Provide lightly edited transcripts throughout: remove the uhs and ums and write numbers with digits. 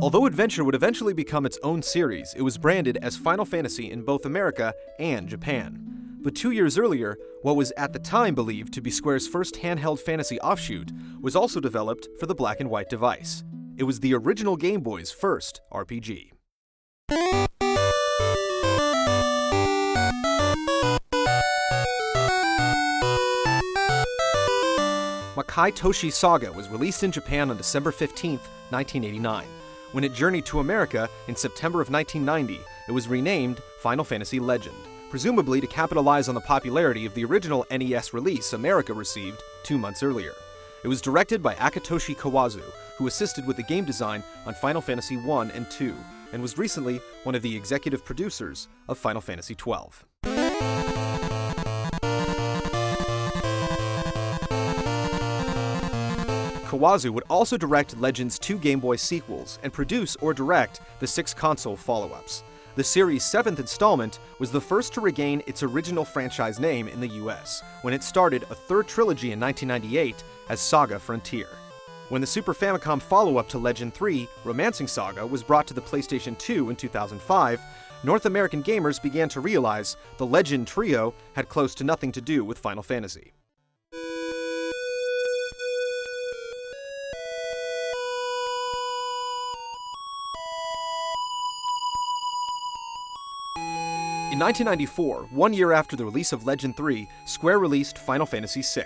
Although Adventure would eventually become its own series, it was branded as Final Fantasy in both America and Japan. But 2 years earlier, what was at the time believed to be Square's first handheld fantasy offshoot was also developed for the black and white device. It was the original Game Boy's first RPG. Makai Toshi Saga was released in Japan on December 15, 1989. When it journeyed to America in September of 1990, it was renamed Final Fantasy Legend, presumably to capitalize on the popularity of the original NES release America received 2 months earlier. It was directed by Akitoshi Kawazu, who assisted with the game design on Final Fantasy I and II, and was recently one of the executive producers of Final Fantasy XII. Kawazu would also direct Legend's 2 Game Boy sequels and produce or direct the 6 console follow-ups. The series' 7th installment was the first to regain its original franchise name in the US, when it started a 3rd trilogy in 1998 as Saga Frontier. When the Super Famicom follow-up to Legend 3, Romancing Saga, was brought to the PlayStation 2 in 2005, North American gamers began to realize the Legend trio had close to nothing to do with Final Fantasy. In 1994, 1 year after the release of Legend 3, Square released Final Fantasy VI.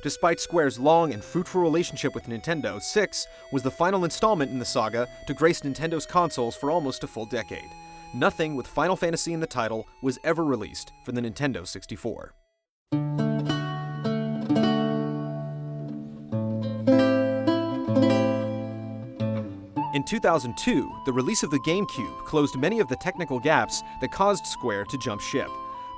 Despite Square's long and fruitful relationship with Nintendo, 6 was the final installment in the saga to grace Nintendo's consoles for almost a full decade. Nothing with Final Fantasy in the title was ever released for the Nintendo 64. In 2002, the release of the GameCube closed many of the technical gaps that caused Square to jump ship,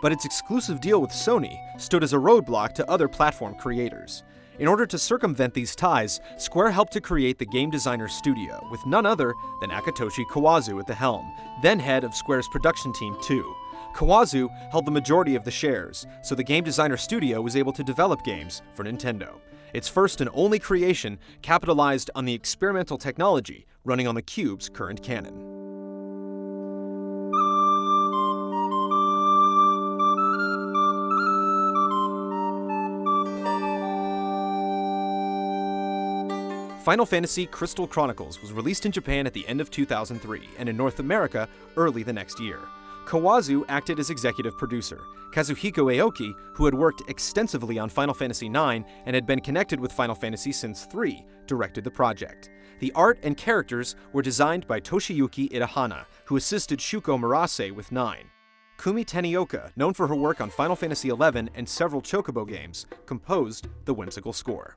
but its exclusive deal with Sony stood as a roadblock to other platform creators. In order to circumvent these ties, Square helped to create the Game Designer Studio, with none other than Akitoshi Kawazu at the helm, then head of Square's production team too. Kawazu held the majority of the shares, so the Game Designer Studio was able to develop games for Nintendo. Its first and only creation capitalized on the experimental technology running on the Cube's current canon. Final Fantasy Crystal Chronicles was released in Japan at the end of 2003 and in North America early the next year. Kawazu acted as executive producer. Kazuhiko Aoki, who had worked extensively on Final Fantasy IX and had been connected with Final Fantasy since 3, directed the project. The art and characters were designed by Toshiyuki Itahana, who assisted Shuko Murase with 9. Kumi Tanioka, known for her work on Final Fantasy XI and several Chocobo games, composed the whimsical score.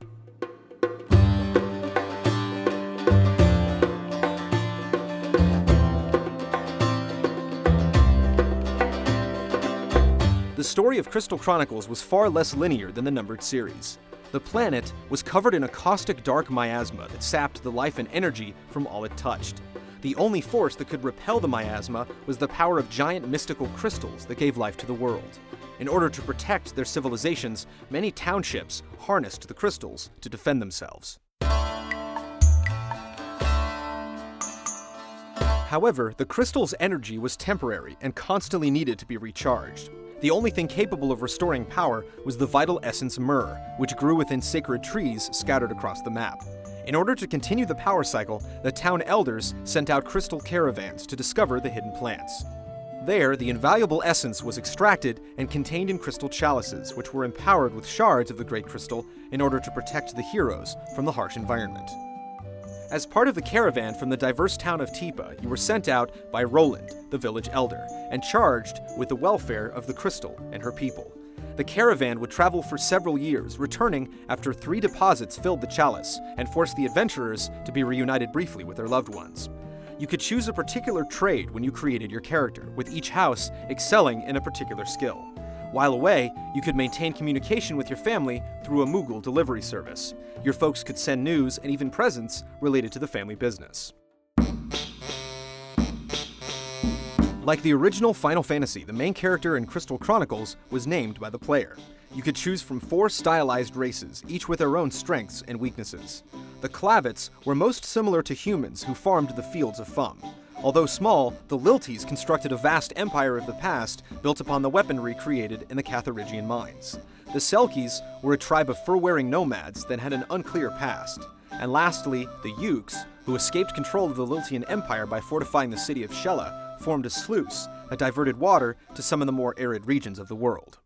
The story of Crystal Chronicles was far less linear than the numbered series. The planet was covered in a caustic dark miasma that sapped the life and energy from all it touched. The only force that could repel the miasma was the power of giant mystical crystals that gave life to the world. In order to protect their civilizations, many townships harnessed the crystals to defend themselves. However, the crystal's energy was temporary and constantly needed to be recharged. The only thing capable of restoring power was the vital essence myrrh, which grew within sacred trees scattered across the map. In order to continue the power cycle, the town elders sent out crystal caravans to discover the hidden plants. There, the invaluable essence was extracted and contained in crystal chalices, which were empowered with shards of the great crystal in order to protect the heroes from the harsh environment. As part of the caravan from the diverse town of Tipa, you were sent out by Roland, the village elder, and charged with the welfare of the crystal and her people. The caravan would travel for several years, returning after 3 deposits filled the chalice and forced the adventurers to be reunited briefly with their loved ones. You could choose a particular trade when you created your character, with each house excelling in a particular skill. While away, you could maintain communication with your family through a Moogle delivery service. Your folks could send news and even presents related to the family business. Like the original Final Fantasy, the main character in Crystal Chronicles was named by the player. You could choose from 4 stylized races, each with their own strengths and weaknesses. The Clavets were most similar to humans who farmed the fields of Fum. Although small, the Lilties constructed a vast empire of the past built upon the weaponry created in the Catharigian mines. The Selkies were a tribe of fur-wearing nomads that had an unclear past. And lastly, the Ukes, who escaped control of the Liltian Empire by fortifying the city of Shella, formed a sluice that diverted water to some of the more arid regions of the world.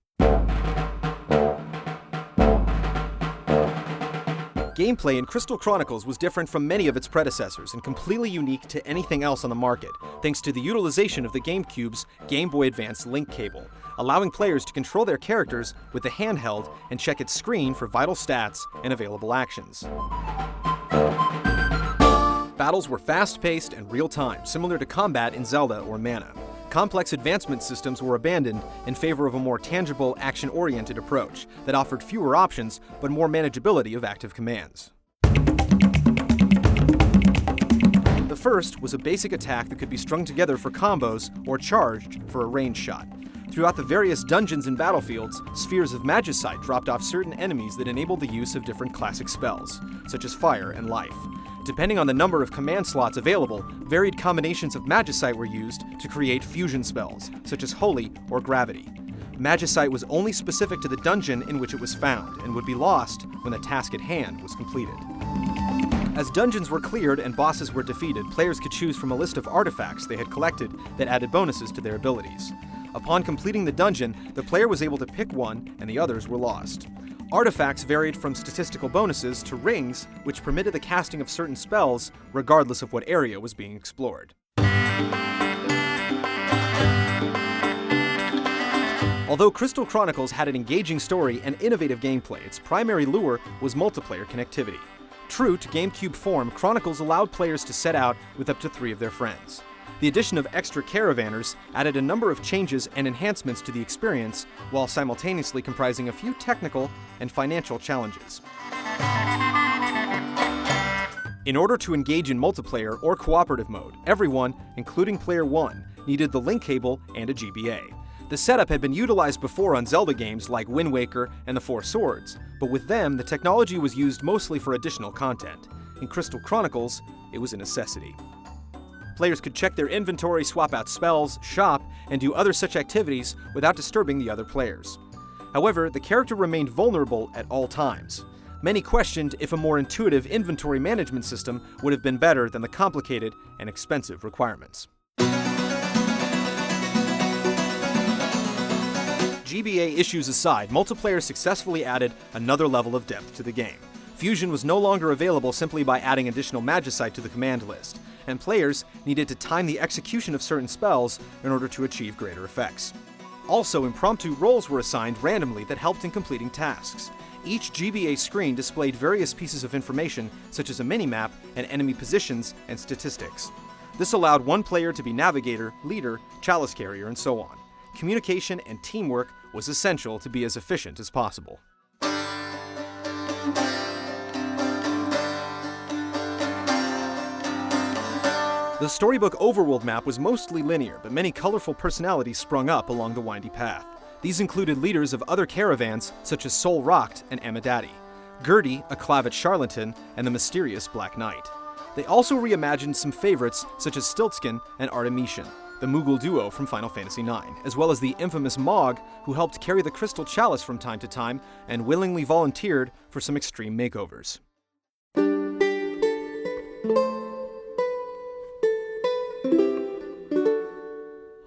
Gameplay in Crystal Chronicles was different from many of its predecessors and completely unique to anything else on the market, thanks to the utilization of the GameCube's Game Boy Advance link cable, allowing players to control their characters with the handheld and check its screen for vital stats and available actions. Battles were fast-paced and real-time, similar to combat in Zelda or Mana. Complex advancement systems were abandoned in favor of a more tangible, action-oriented approach that offered fewer options but more manageability of active commands. The first was a basic attack that could be strung together for combos or charged for a range shot. Throughout the various dungeons and battlefields, spheres of magicite dropped off certain enemies that enabled the use of different classic spells, such as fire and life. Depending on the number of command slots available, varied combinations of magicite were used to create fusion spells, such as Holy or Gravity. Magicite was only specific to the dungeon in which it was found, and would be lost when the task at hand was completed. As dungeons were cleared and bosses were defeated, players could choose from a list of artifacts they had collected that added bonuses to their abilities. Upon completing the dungeon, the player was able to pick one, and the others were lost. Artifacts varied from statistical bonuses to rings, which permitted the casting of certain spells, regardless of what area was being explored. Although Crystal Chronicles had an engaging story and innovative gameplay, its primary lure was multiplayer connectivity. True to GameCube form, Chronicles allowed players to set out with up to 3 of their friends. The addition of extra caravanners added a number of changes and enhancements to the experience, while simultaneously comprising a few technical and financial challenges. In order to engage in multiplayer or cooperative mode, everyone, including Player 1, needed the link cable and a GBA. The setup had been utilized before on Zelda games like Wind Waker and the Four Swords, but with them, the technology was used mostly for additional content. In Crystal Chronicles, it was a necessity. Players could check their inventory, swap out spells, shop, and do other such activities without disturbing the other players. However, the character remained vulnerable at all times. Many questioned if a more intuitive inventory management system would have been better than the complicated and expensive requirements. GBA issues aside, multiplayer successfully added another level of depth to the game. Fusion was no longer available simply by adding additional magicite to the command list, and players needed to time the execution of certain spells in order to achieve greater effects. Also, impromptu roles were assigned randomly that helped in completing tasks. Each GBA screen displayed various pieces of information, such as a minimap and enemy positions and statistics. This allowed one player to be navigator, leader, chalice carrier, and so on. Communication and teamwork was essential to be as efficient as possible. The storybook overworld map was mostly linear, but many colorful personalities sprung up along the windy path. These included leaders of other caravans, such as Sol Rocked and Amadati, Gertie, a Clavet charlatan, and the mysterious Black Knight. They also reimagined some favorites, such as Stiltskin and Artemisian, the Moogle duo from Final Fantasy IX, as well as the infamous Mog, who helped carry the Crystal Chalice from time to time and willingly volunteered for some extreme makeovers.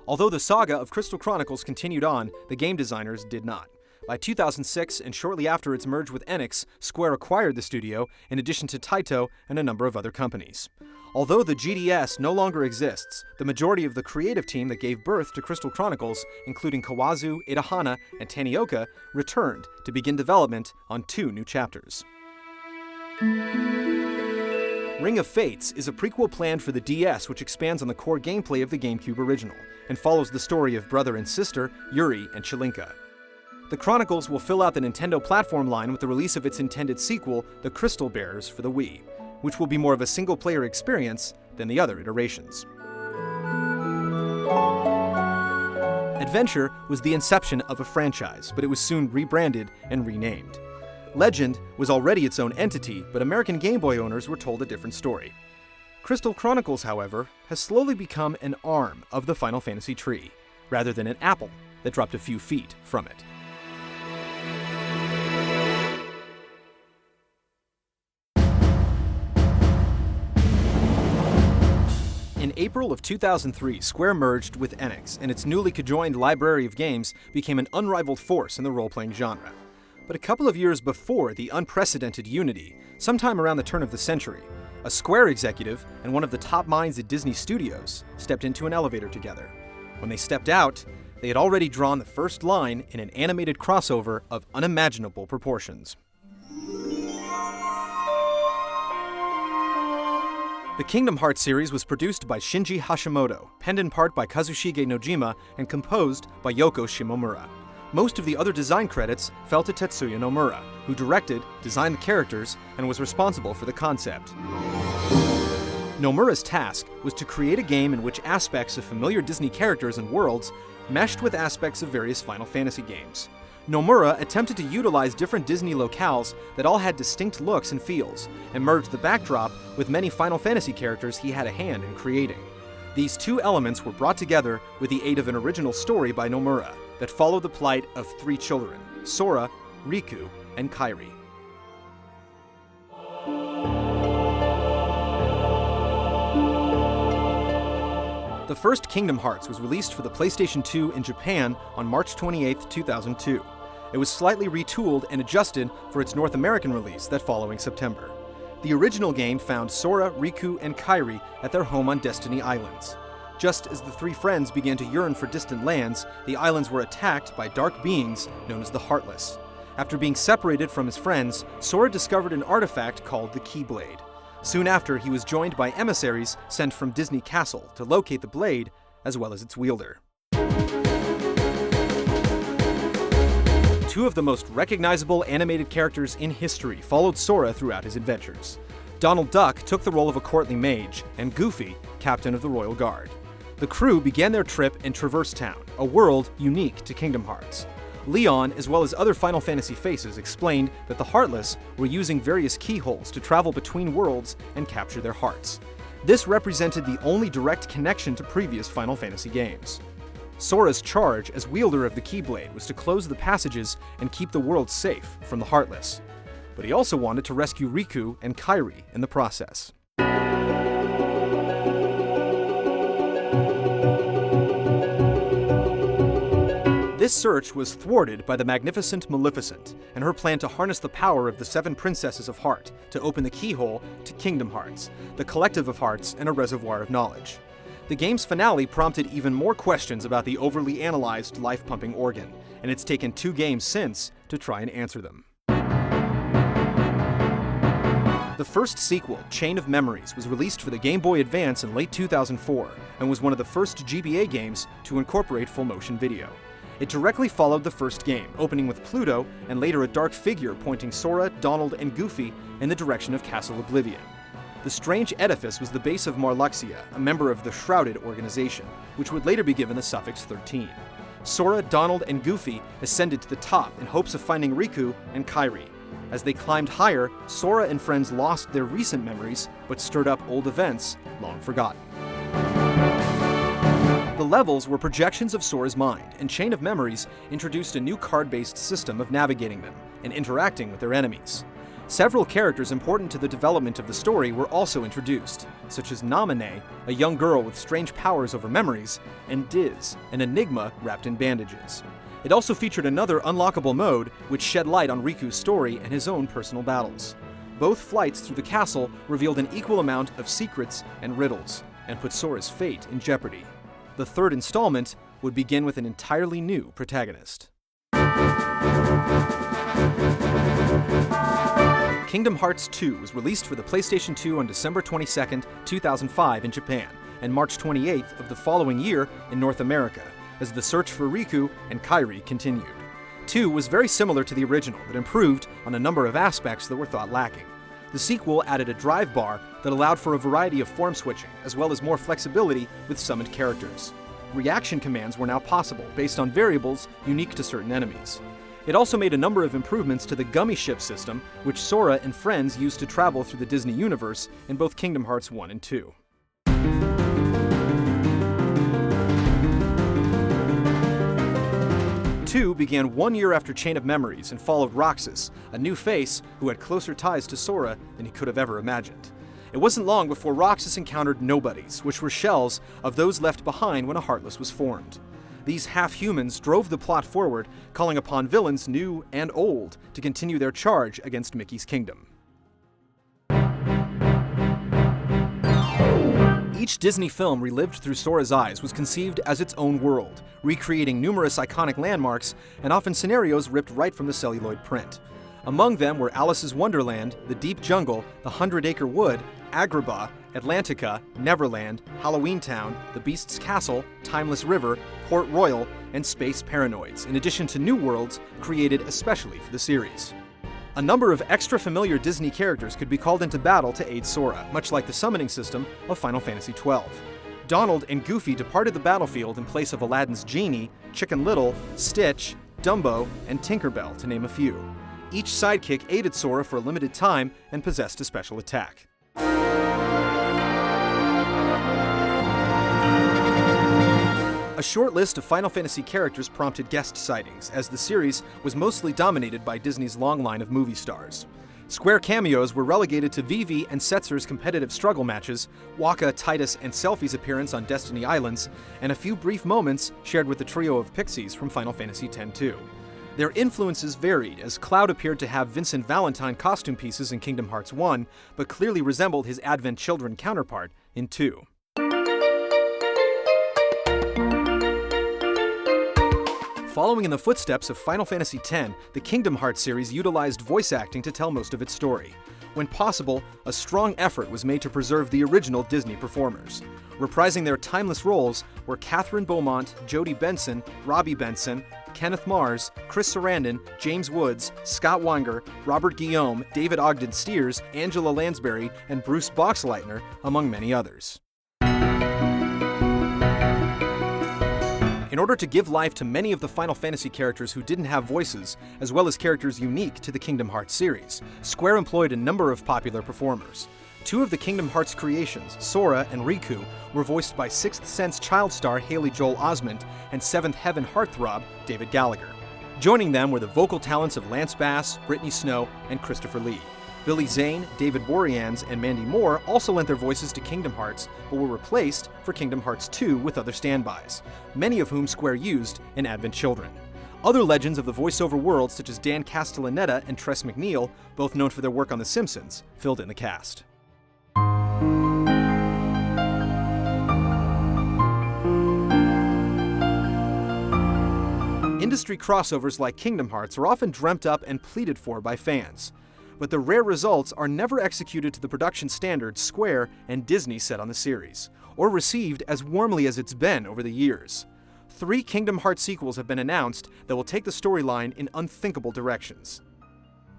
Although the saga of Crystal Chronicles continued on, the game designers did not. By 2006, and shortly after its merge with Enix, Square acquired the studio, in addition to Taito and a number of other companies. Although the GDS no longer exists, the majority of the creative team that gave birth to Crystal Chronicles, including Kawazu, Idahana, and Tanioka, returned to begin development on 2 new chapters. Ring of Fates is a prequel planned for the DS which expands on the core gameplay of the GameCube original, and follows the story of brother and sister, Yuri and Chilinka. The Chronicles will fill out the Nintendo platform line with the release of its intended sequel, The Crystal Bearers, for the Wii, which will be more of a single-player experience than the other iterations. Adventure was the inception of a franchise, but it was soon rebranded and renamed. Legend was already its own entity, but American Game Boy owners were told a different story. Crystal Chronicles, however, has slowly become an arm of the Final Fantasy tree, rather than an apple that dropped a few feet from it. In April of 2003, Square merged with Enix, and its newly conjoined library of games became an unrivaled force in the role-playing genre. But a couple of years before the unprecedented unity, sometime around the turn of the century, a Square executive and one of the top minds at Disney Studios stepped into an elevator together. When they stepped out, they had already drawn the first line in an animated crossover of unimaginable proportions. The Kingdom Hearts series was produced by Shinji Hashimoto, penned in part by Kazushige Nojima, and composed by Yoko Shimomura. Most of the other design credits fell to Tetsuya Nomura, who directed, designed the characters, and was responsible for the concept. Nomura's task was to create a game in which aspects of familiar Disney characters and worlds meshed with aspects of various Final Fantasy games. Nomura attempted to utilize different Disney locales that all had distinct looks and feels, and merged the backdrop with many Final Fantasy characters he had a hand in creating. These two elements were brought together with the aid of an original story by Nomura that followed the plight of three children, Sora, Riku, and Kairi. The first Kingdom Hearts was released for the PlayStation 2 in Japan on March 28, 2002. It was slightly retooled and adjusted for its North American release that following September. The original game found Sora, Riku, and Kairi at their home on Destiny Islands. Just as the three friends began to yearn for distant lands, the islands were attacked by dark beings known as the Heartless. After being separated from his friends, Sora discovered an artifact called the Keyblade. Soon after, he was joined by emissaries sent from Disney Castle to locate the blade, as well as its wielder. Two of the most recognizable animated characters in history followed Sora throughout his adventures. Donald Duck took the role of a courtly mage, and Goofy, captain of the Royal Guard. The crew began their trip in Traverse Town, a world unique to Kingdom Hearts. Leon, as well as other Final Fantasy faces, explained that the Heartless were using various keyholes to travel between worlds and capture their hearts. This represented the only direct connection to previous Final Fantasy games. Sora's charge as wielder of the Keyblade was to close the passages and keep the world safe from the Heartless. But he also wanted to rescue Riku and Kairi in the process. This search was thwarted by the magnificent Maleficent and her plan to harness the power of the seven princesses of Heart to open the keyhole to Kingdom Hearts, the collective of hearts and a reservoir of knowledge. The game's finale prompted even more questions about the overly analyzed life-pumping organ, and it's taken 2 games since to try and answer them. The first sequel, Chain of Memories, was released for the Game Boy Advance in late 2004 and was one of the first GBA games to incorporate full-motion video. It directly followed the first game, opening with Pluto and later a dark figure pointing Sora, Donald, and Goofy in the direction of Castle Oblivion. The strange edifice was the base of Marluxia, a member of the Shrouded organization, which would later be given the suffix 13. Sora, Donald, and Goofy ascended to the top in hopes of finding Riku and Kairi. As they climbed higher, Sora and friends lost their recent memories, but stirred up old events long forgotten. The levels were projections of Sora's mind, and Chain of Memories introduced a new card-based system of navigating them and interacting with their enemies. Several characters important to the development of the story were also introduced, such as Naminé, a young girl with strange powers over memories, and Diz, an enigma wrapped in bandages. It also featured another unlockable mode, which shed light on Riku's story and his own personal battles. Both flights through the castle revealed an equal amount of secrets and riddles, and put Sora's fate in jeopardy. The third installment would begin with an entirely new protagonist. Kingdom Hearts 2 was released for the PlayStation 2 on December 22, 2005 in Japan, and March 28th of the following year in North America, as the search for Riku and Kairi continued. 2 was very similar to the original, but improved on a number of aspects that were thought lacking. The sequel added a drive bar that allowed for a variety of form switching, as well as more flexibility with summoned characters. reaction commands were now possible based on variables unique to certain enemies. It also made a number of improvements to the gummy ship system, which Sora and friends used to travel through the Disney universe in both Kingdom Hearts 1 and 2. 2 began 1 year after Chain of Memories and followed Roxas, a new face who had closer ties to Sora than he could have ever imagined. It wasn't long before Roxas encountered nobodies, which were shells of those left behind when a Heartless was formed. These half-humans drove the plot forward, calling upon villains new and old to continue their charge against Mickey's kingdom. Each Disney film relived through Sora's eyes was conceived as its own world, recreating numerous iconic landmarks and often scenarios ripped right from the celluloid print. Among them were Alice's Wonderland, the Deep Jungle, the 100-Acre Wood, Agrabah, Atlantica, Neverland, Halloween Town, the Beast's Castle, Timeless River, Port Royal, and Space Paranoids, in addition to new worlds created especially for the series. A number of extra familiar Disney characters could be called into battle to aid Sora, much like the summoning system of Final Fantasy XII. Donald and Goofy departed the battlefield in place of Aladdin's Genie, Chicken Little, Stitch, Dumbo, and Tinkerbell, to name a few. Each sidekick aided Sora for a limited time and possessed a special attack. A short list of Final Fantasy characters prompted guest sightings, as the series was mostly dominated by Disney's long line of movie stars. Square cameos were relegated to Vivi and Setzer's competitive struggle matches, Waka, Titus, and Selphie's appearance on Destiny Islands, and a few brief moments shared with the trio of Pixies from Final Fantasy X-2. Their influences varied, as Cloud appeared to have Vincent Valentine costume pieces in Kingdom Hearts 1, but clearly resembled his Advent Children counterpart in 2. Following in the footsteps of Final Fantasy X, the Kingdom Hearts series utilized voice acting to tell most of its story. When possible, a strong effort was made to preserve the original Disney performers. Reprising their timeless roles were Catherine Beaumont, Jodie Benson, Robbie Benson, Kenneth Mars, Chris Sarandon, James Woods, Scott Weinger, Robert Guillaume, David Ogden Stiers, Angela Lansbury, and Bruce Boxleitner, among many others. In order to give life to many of the Final Fantasy characters who didn't have voices, as well as characters unique to the Kingdom Hearts series, Square employed a number of popular performers. 2 of the Kingdom Hearts creations, Sora and Riku, were voiced by Sixth Sense child star Haley Joel Osment and Seventh Heaven heartthrob David Gallagher. Joining them were the vocal talents of Lance Bass, Brittany Snow, and Christopher Lee. Billy Zane, David Boreanaz, and Mandy Moore also lent their voices to Kingdom Hearts, but were replaced for Kingdom Hearts 2 with other standbys, many of whom Square used in Advent Children. Other legends of the voiceover world, such as Dan Castellaneta and Tress MacNeille, both known for their work on The Simpsons, filled in the cast. Industry crossovers like Kingdom Hearts are often dreamt up and pleaded for by fans, but the rare results are never executed to the production standards Square and Disney set on the series, or received as warmly as it's been over the years. 3 Kingdom Hearts sequels have been announced that will take the storyline in unthinkable directions.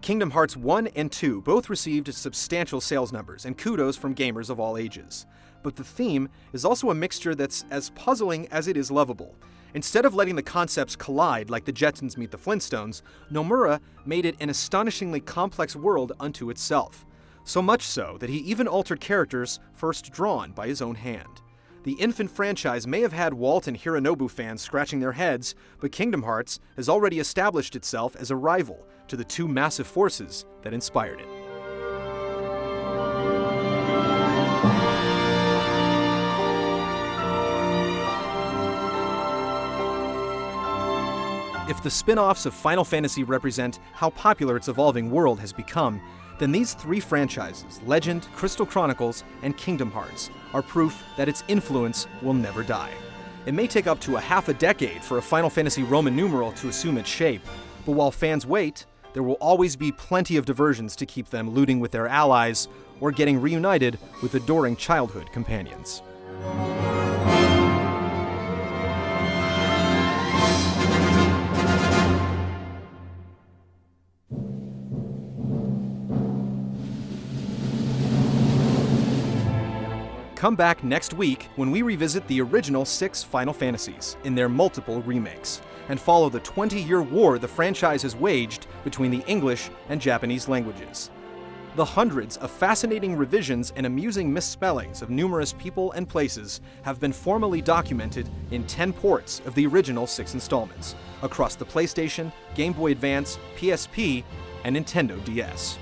Kingdom Hearts 1 and 2 both received substantial sales numbers and kudos from gamers of all ages. But the theme is also a mixture that's as puzzling as it is lovable. Instead of letting the concepts collide like the Jetsons meet the Flintstones, Nomura made it an astonishingly complex world unto itself. So much so that he even altered characters first drawn by his own hand. The infant franchise may have had Walt and Hironobu fans scratching their heads, but Kingdom Hearts has already established itself as a rival to the 2 massive forces that inspired it. If the spin-offs of Final Fantasy represent how popular its evolving world has become, then these 3 franchises, Legend, Crystal Chronicles, and Kingdom Hearts, are proof that its influence will never die. It may take up to a half a decade for a Final Fantasy Roman numeral to assume its shape, but while fans wait, there will always be plenty of diversions to keep them looting with their allies or getting reunited with adoring childhood companions. Come back next week when we revisit the original 6 Final Fantasies in their multiple remakes, and follow the 20-year war the franchise has waged between the English and Japanese languages. The hundreds of fascinating revisions and amusing misspellings of numerous people and places have been formally documented in 10 ports of the original 6 installments, across the PlayStation, Game Boy Advance, PSP, and Nintendo DS.